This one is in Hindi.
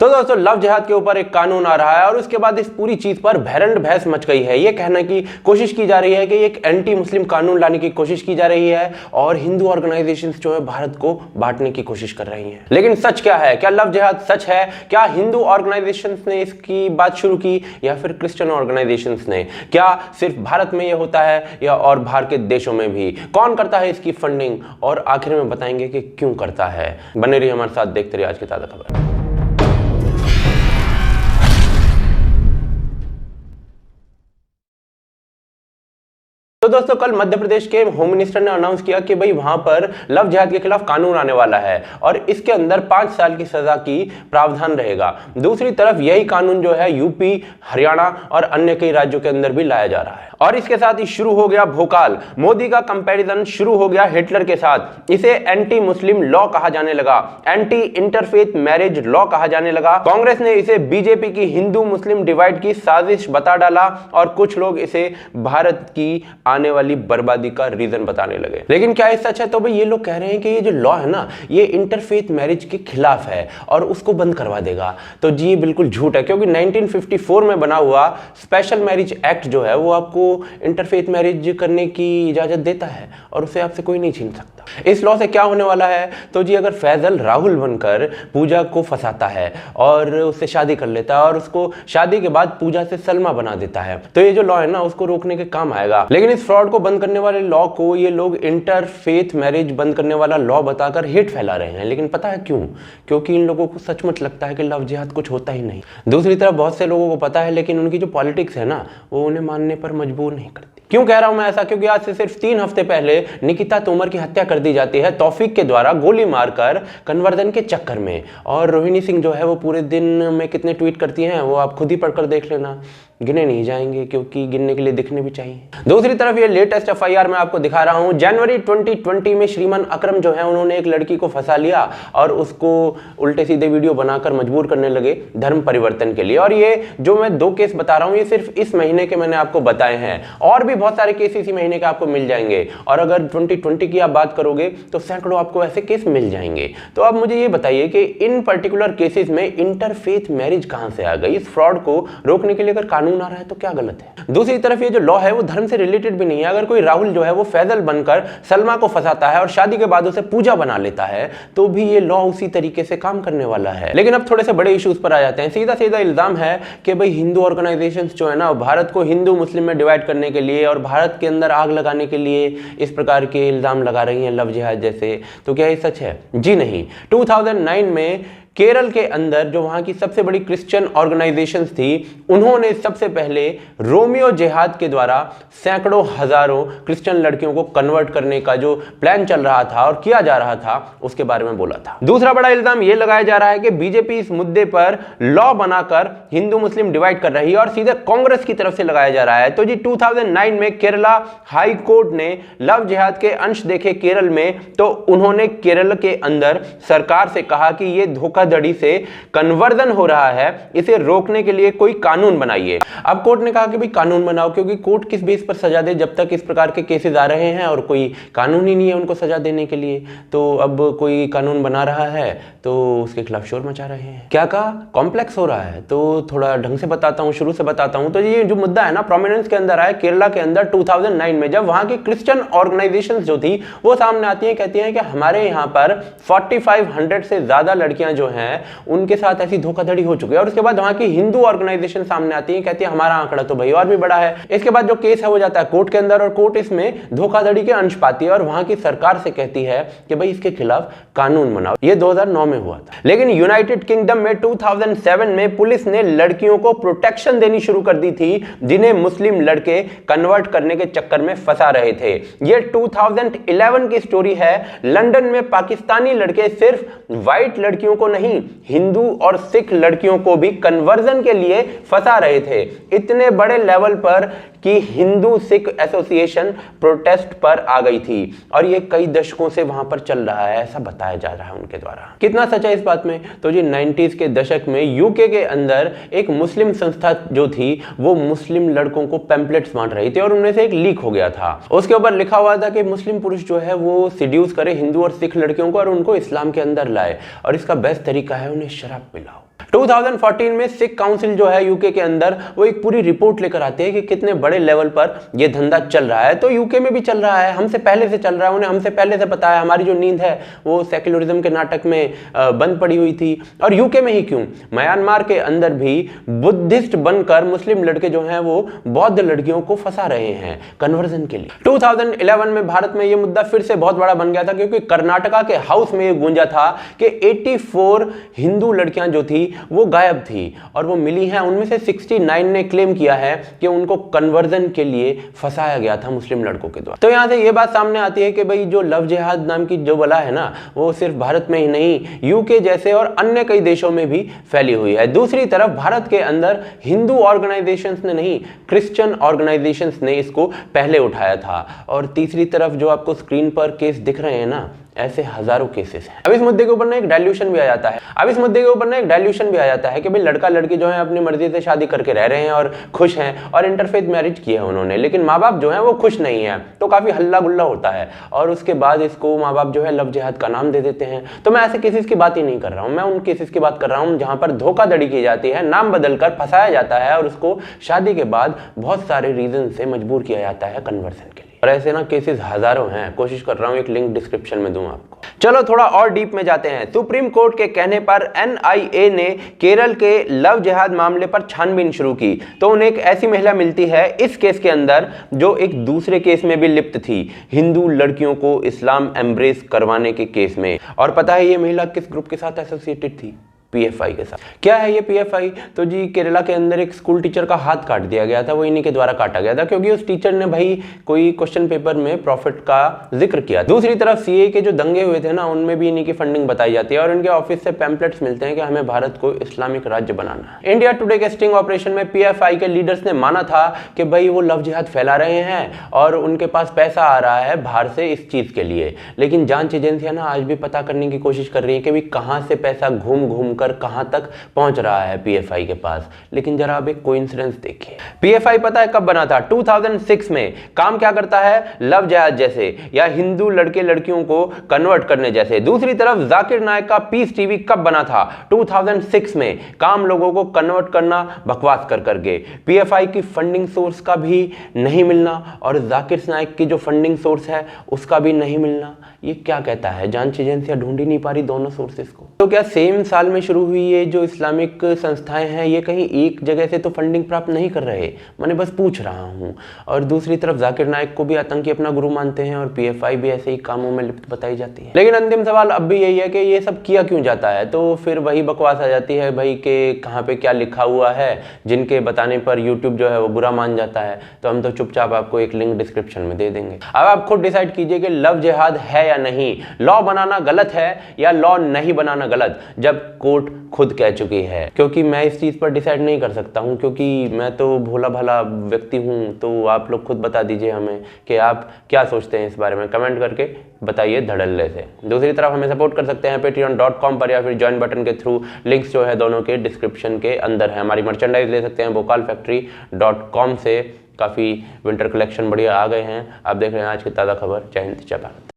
तो दोस्तों लव जिहाद के ऊपर एक कानून आ रहा है और उसके बाद इस पूरी चीज पर भैरंड बहस मच गई है। ये कहने की कोशिश की जा रही है कि एक एंटी मुस्लिम कानून लाने की कोशिश की जा रही है और हिंदू ऑर्गेनाइजेशंस जो है भारत को बांटने की कोशिश कर रही हैं। लेकिन सच क्या है? क्या लव जिहाद सच है? क्या हिंदू ऑर्गेनाइजेशंस ने इसकी बात शुरू की या फिर क्रिश्चियन ऑर्गेनाइजेशंस ने? क्या सिर्फ भारत में ये होता है या और बाहर के देशों में भी? कौन करता है इसकी फंडिंग? और आखिर में बताएंगे कि क्यों करता है। बने रहिए हमारे साथ, देखते रहिए आज की ताजा खबर। तो दोस्तों कल मध्य प्रदेश के होम मिनिस्टर ने अनाउंस किया कि भाई वहां पर लव जिहाद के खिलाफ कानून आने वाला है और इसके अंदर 5 साल की सजा की प्रावधान रहेगा। दूसरी तरफ यही कानून जो है यूपी, हरियाणा और अन्य कई राज्यों के अंदर भी लाया जा रहा है और इसके साथ ही शुरू हो गया भोकाल। मोदी का कंपैरिजन शुरू हो गया हिटलर के साथ। इसे एंटी मुस्लिम लॉ कहा जाने लगा, एंटी इंटरफेथ मैरिज लॉ कहा जाने लगा। कांग्रेस ने इसे बीजेपी की हिंदू मुस्लिम डिवाइड की साजिश बता डाला और कुछ लोग इसे भारत की आने वाली बर्बादी का रीजन बताने लगे। लेकिन क्या ये सच है? तो भाई ये लोग कह रहे हैं कि ये जो लॉ है ना, ये इंटरफेथ मैरिज के खिलाफ है और उसको बंद करवा देगा। तो जी ये बिल्कुल झूठ है, क्योंकि 1954 में बना हुआ स्पेशल मैरिज एक्ट जो है वो आपको इंटरफेथ मैरिज करने की इजाजत देता है और उसे आपसे कोई नहीं छीन सकता। इस लॉ से क्या होने वाला है? तो जी अगर फैजल राहुल बनकर पूजा को फंसाता है और उससे शादी कर लेता है और उसको शादी के बाद पूजा से सलमा बना देता है, तो ये जो लॉ है ना उसको रोकने के काम आएगा। लेकिन इस फ्रॉड को बंद करने वाले लॉ को ये लोग इंटरफेथ मैरिज बंद करने वाला लॉ बताकर हेट फैला रहे हैं। लेकिन पता है क्यों? क्योंकि इन लोगों को सचमुच लगता है कि लव जिहाद कुछ होता ही नहीं। दूसरी तरफ बहुत से लोगों को पता है, लेकिन उनकी जो पॉलिटिक्स है ना वो उन्हें मानने पर मजबूर नहीं करती। क्यों कह रहा हूं मैं ऐसा? क्योंकि आज से सिर्फ 3 हफ्ते पहले निकिता तोमर की हत्या कर दी जाती है तौफीक के द्वारा गोली मारकर कन्वर्जन के चक्कर में। और रोहिणी सिंह जो है वो पूरे दिन में कितने ट्वीट करती हैं वो आप खुद ही पढ़कर देख लेना, गिने नहीं जाएंगे क्योंकि गिनने के लिए दिखने भी चाहिए। दूसरी तरफ ये लेटेस्ट एफआईआर मैं आपको दिखा रहा हूं। जनवरी 2020 में श्रीमान अकरम जो है उन्होंने एक लड़की को फंसा लिया और उसको उल्टे सीधे वीडियो बनाकर मजबूर करने लगे धर्म परिवर्तन के लिए। और ये जो मैं 2 केस बता रहा हूं ये सिर्फ इस महीने के मैंने आपको बताए हैं, और भी बहुत सारे केस इसी महीने के आपको मिल जाएंगे। और अगर 2020 की आप बात करोगे तो सैकड़ों आपको ऐसे केस मिल जाएंगे। तो अब मुझे ये बताइए कि इन पर्टिकुलर केसेस में इंटरफेथ मैरिज कहां से आ गई? इस फ्रॉड को रोकने के लिए अगर कानून आ रहा है तो क्या गलत है? दूसरी तरफ ये जो लॉ है वो धर्म से रिलेटेड भी नहीं है। अगर कोई राहुल जो है वो फैजल बनकर सलमा को फंसाता है और शादी के बाद उसे पूजा बना लेता है तो भी ये लॉ उसी तरीके से काम करने वाला है। लेकिन अब थोड़े से बड़े इश्यूज पर आ जाते हैं। सीधा सीधा इल्जाम है कि भाई हिंदू ऑर्गेनाइजेशंस जो है ना भारत को हिंदू मुस्लिम में डिवाइड करने के लिए और भारत के अंदर आग लगाने के लिए इस प्रकार के इल्जाम लगा रही हैं लव जिहाद जैसे। तो क्या ये सच है? जी नहीं। 2009 में केरल के अंदर जो वहां की सबसे बड़ी क्रिश्चियन ऑर्गेनाइजेशंस थी उन्होंने सबसे पहले रोमियो जिहाद के द्वारा सैकड़ों हजारों क्रिश्चियन लड़कियों को कन्वर्ट करने का जो प्लान चल रहा था और किया जा रहा था उसके बारे में बोला था। दूसरा बड़ा इल्जाम यह लगाया जा रहा है कि बीजेपी इस मुद्दे पर लॉ बनाकर हिंदू मुस्लिम डिवाइड कर रही है और सीधे कांग्रेस की तरफ से लगाया जा रहा है। तो जी 2009 में केरला हाई कोर्ट ने लव जिहाद के अंश देखे केरल में, तो उन्होंने केरल के अंदर सरकार से कहा कि यह धोखाधड़ी से कन्वर्जन हो रहा है, इसे रोकने के लिए कोई कानून बनाइए। अब कोर्ट ने कहा कि भाई कानून बनाओ, क्योंकि कोर्ट किस बेस पर सजा दे जब तक इस प्रकार के केसेस आ रहे हैं और कोई कानून ही नहीं है उनको सजा देने के लिए। तो अब कोई कानून बना रहा है तो उसके खिलाफ शोर मचा रहे हैं। क्या कहा? कॉम्प्लेक्स हो रहा है। तो थोड़ा ढंग से बताता हूं, शुरू से बताता हूं। तो ये जो मुद्दा है ना प्रोमिनेंस के अंदर आया केरला के अंदर 2009 में, जब वहां की क्रिश्चियन ऑर्गेनाइजेशंस जो थी वो सामने आती हैं, कहती हैं कि हमारे यहाँ पर 4500 से ज्यादा लड़कियां जो हैं उनके साथ ऐसी धोखाधड़ी हो चुकी है। और उसके बाद वहां की हिंदू ऑर्गेनाइजेशन सामने आती है, कहती है हमारा आंकड़ा तो भाई और भी बड़ा है। इसके बाद जो केस है वो जाता है कोर्ट के अंदर और कोर्ट इसमें धोखाधड़ी के अंश पाती है और वहां की सरकार से कहती है कि भाई इसके खिलाफ कानून बनाओ। ये 2009 में हुआ था। लेकिन यूनाइटेड किंगडम में 2007 में पुलिस ने लड़कियों को प्रोटेक्शन देनी शुरू कर दी थी जिन्हें मुस्लिम लड़के कन्वर्ट करने के चक्कर में फंसा रहे थे। ये 2011 की स्टोरी है। लंदन में पाकिस्तानी लड़के सिर्फ व्हाइट लड़कियों को नहीं, हिंदू और सिख लड़कियों को भी कन्वर्जन के लिए फंसा रहे थे। इतने बड़े लेवल पर कि हिंदू सिख एसोसिएशन प्रोटेस्ट पर आ गई थी और ये कई दशकों से वहां पर चल रहा है, ऐसा बताया जा रहा है उनके द्वारा। कितना सच है इस बात में? तो जी 90s के दशक में यूके के अंदर एक मुस्लिम संस्था जो थी वो मुस्लिम लड़कों को पैम्पलेट्स बांट रही थी और उनमें से एक लीक हो गया था। उसके ऊपर लिखा हुआ था कि मुस्लिम पुरुष जो है वो सिड्यूस करे हिंदू और सिख लड़कियों को और उनको इस्लाम के अंदर लाए और इसका बेस्ट तरीका है उन्हें शराब पिलाओ। 2014 में सिख काउंसिल जो है यूके के अंदर, वो एक पूरी रिपोर्ट लेकर आती है कि कितने बड़े लेवल पर ये धंधा चल रहा है। तो यूके में भी चल रहा है, हमसे पहले से चल रहा है, उन्हें हमसे पहले से पता है। हमारी जो नींद है वो सेक्युलरिज्म के नाटक में बंद पड़ी हुई थी। और यूके में ही क्यों, म्यांमार के अंदर भी बुद्धिस्ट बनकर मुस्लिम लड़के जो हैं वो बौद्ध लड़कियों को फंसा रहे हैं कन्वर्जन के लिए। 2011 में भारत में ये मुद्दा फिर से बहुत बड़ा बन गया था, क्योंकि कर्नाटका के हाउस में ये गूंजा था कि 84 हिंदू लड़कियां जो थी वो गायब थी और वो मिली हैं। उनमें से 69 ने क्लेम किया है कि उनको कन्वर्जन के लिए फंसाया गया था मुस्लिम लड़कों के द्वारा। तो यहां से ये बात सामने आती है कि भाई जो लव जिहाद नाम की जो बला है ना, वो सिर्फ भारत में ही नहीं, यूके जैसे और अन्य कई देशों में भी फैली हुई है। दूसरी तरफ भारत के अंदर हिंदू ऑर्गेनाइजेशंस ने नहीं, क्रिश्चियन ऑर्गेनाइजेशंस ने इसको पहले उठाया था। और तीसरी तरफ जो आपको स्क्रीन पर केस दिख रहे हैं ना, ऐसे हजारों केसेस हैं। अब इस मुद्दे के ऊपर ना एक डाइल्यूशन भी आ जाता है कि भाई लड़का लड़की जो है अपनी मर्जी से शादी करके रह रहे हैं और खुश हैं और इंटरफेथ मैरिज किया है उन्होंने, लेकिन माँ बाप जो है वो खुश नहीं है, तो काफी हल्ला गुल्ला होता है और उसके बाद इसको माँ बाप जो है लव जिहाद का नाम दे देते हैं। तो मैं ऐसे केसेस की बात ही नहीं कर रहा हूँ, मैं उन केसेस की बात कर रहा हूँ जहां पर धोखाधड़ी की जाती है, नाम बदलकर फंसाया जाता है और उसको शादी के बाद बहुत सारे रीजन से मजबूर किया जाता है कन्वर्जन के लिए। और ऐसे ना केसेस हजारों हैं, कोशिश कर रहा हूं एक लिंक डिस्क्रिप्शन में दूं आपको। चलो थोड़ा और डीप में जाते हैं। सुप्रीम कोर्ट के कहने पर एनआईए ने केरल के लव जिहाद मामले पर छानबीन शुरू की, तो उन्हें एक ऐसी महिला मिलती है इस केस के अंदर जो एक दूसरे केस में भी लिप्त थी, हिंदू लड़कियों को इस्लाम एम्ब्रेस करवाने के केस में। और पता है ये महिला किस ग्रुप के साथ एसोसिएटेड थी? पीएफआई के साथ। क्या है ये पीएफआई? तो जी केरला के अंदर एक स्कूल टीचर का हाथ काट दिया गया था, वो इन्हीं के द्वारा काटा गया था, क्योंकि उस टीचर ने भाई कोई क्वेश्चन पेपर में प्रॉफिट का जिक्र किया। दूसरी तरफ सीए के जो दंगे हुए थे ना, उनमें भी इन्हीं की फंडिंग बताई जाती है और इनके ऑफिस से पैम्पलेट्स मिलते हैं कि हमें भारत को इस्लामिक राज्य बनाना है। इंडिया टुडे के स्टिंग ऑपरेशन में पीएफआई के लीडर्स ने माना था कि भाई वो लव जिहाद फैला रहे हैं और उनके पास पैसा आ रहा है बाहर से इस चीज के लिए। लेकिन जांच एजेंसियां ना आज भी पता करने की कोशिश कर रही है कि भाई कहां से पैसा घूम घूम कर कहां तक पहुंच रहा है पीएफआई के पास। लेकिन जरा अब एक कोइंसिडेंस देखिए, पीएफआई पता है कब बना था? 2006 में। काम क्या करता है? लव जिहाद जैसे या हिंदू लड़के लड़कियों को कन्वर्ट करने जैसे। दूसरी तरफ जाकिर नायक का पीस टीवी कब बना था? 2006 में। काम लोगों को कन्वर्ट करना बकवास कर करके। पीएफआई की फंडिंग सोर्स का भी नहीं मिलना और जाकिर नायक की जो फंडिंग सोर्स है उसका भी नहीं मिलना। ये क्या कहता है? जांच एजेंसियां ढूंढ ही नहीं पा रही दोनों सोर्सेस को। तो क्या सेम साल में शुरू हुई ये जो इस्लामिक संस्थाएं हैं, ये कहीं एक जगह से तो फंडिंग प्राप्त नहीं कर रहे? मैंने बस पूछ रहा हूं। और दूसरी तरफ जाकिर नायक को भी आतंकी अपना गुरु मानते हैं और पीएफआई भी ऐसे ही कामों में लिप्त बताई जाती है। लेकिन अंतिम सवाल अब भी यही है कि ये सब किया क्यों जाता है? तो फिर वही बकवास आ जाती है भाई कि कहाँ पे क्या लिखा हुआ है, जिनके बताने पर यूट्यूब जो है वो बुरा मान जाता है। तो हम तो चुपचाप आपको एक लिंक डिस्क्रिप्शन में दे देंगे। अब आप खुद डिसाइड कीजिए कि लव जिहाद है या नहीं, लॉ बनाना गलत है या लॉ नहीं बनाना गलत, जब कोर्ट खुद कह चुकी है। क्योंकि मैं इस चीज पर डिसाइड नहीं कर सकता हूं, क्योंकि मैं तो भोला भाला व्यक्ति हूं। तो आप लोग खुद बता दीजिए हमें कि आप क्या सोचते हैं इस बारे में, कमेंट करके बताइए धड़ल्ले से। दूसरी तरफ हमें सपोर्ट कर सकते हैं patreon.com पर या फिर ज्वाइन बटन के थ्रू, लिंक्स जो है दोनों के डिस्क्रिप्शन के अंदर है। हमारी मर्चेंडाइज ले सकते हैं vocalfactory.com से। काफ़ी विंटर कलेक्शन बढ़िया आ गए हैं। आप देख रहे हैं आज की ताज़ा खबर। जय हिंद, जय भारत।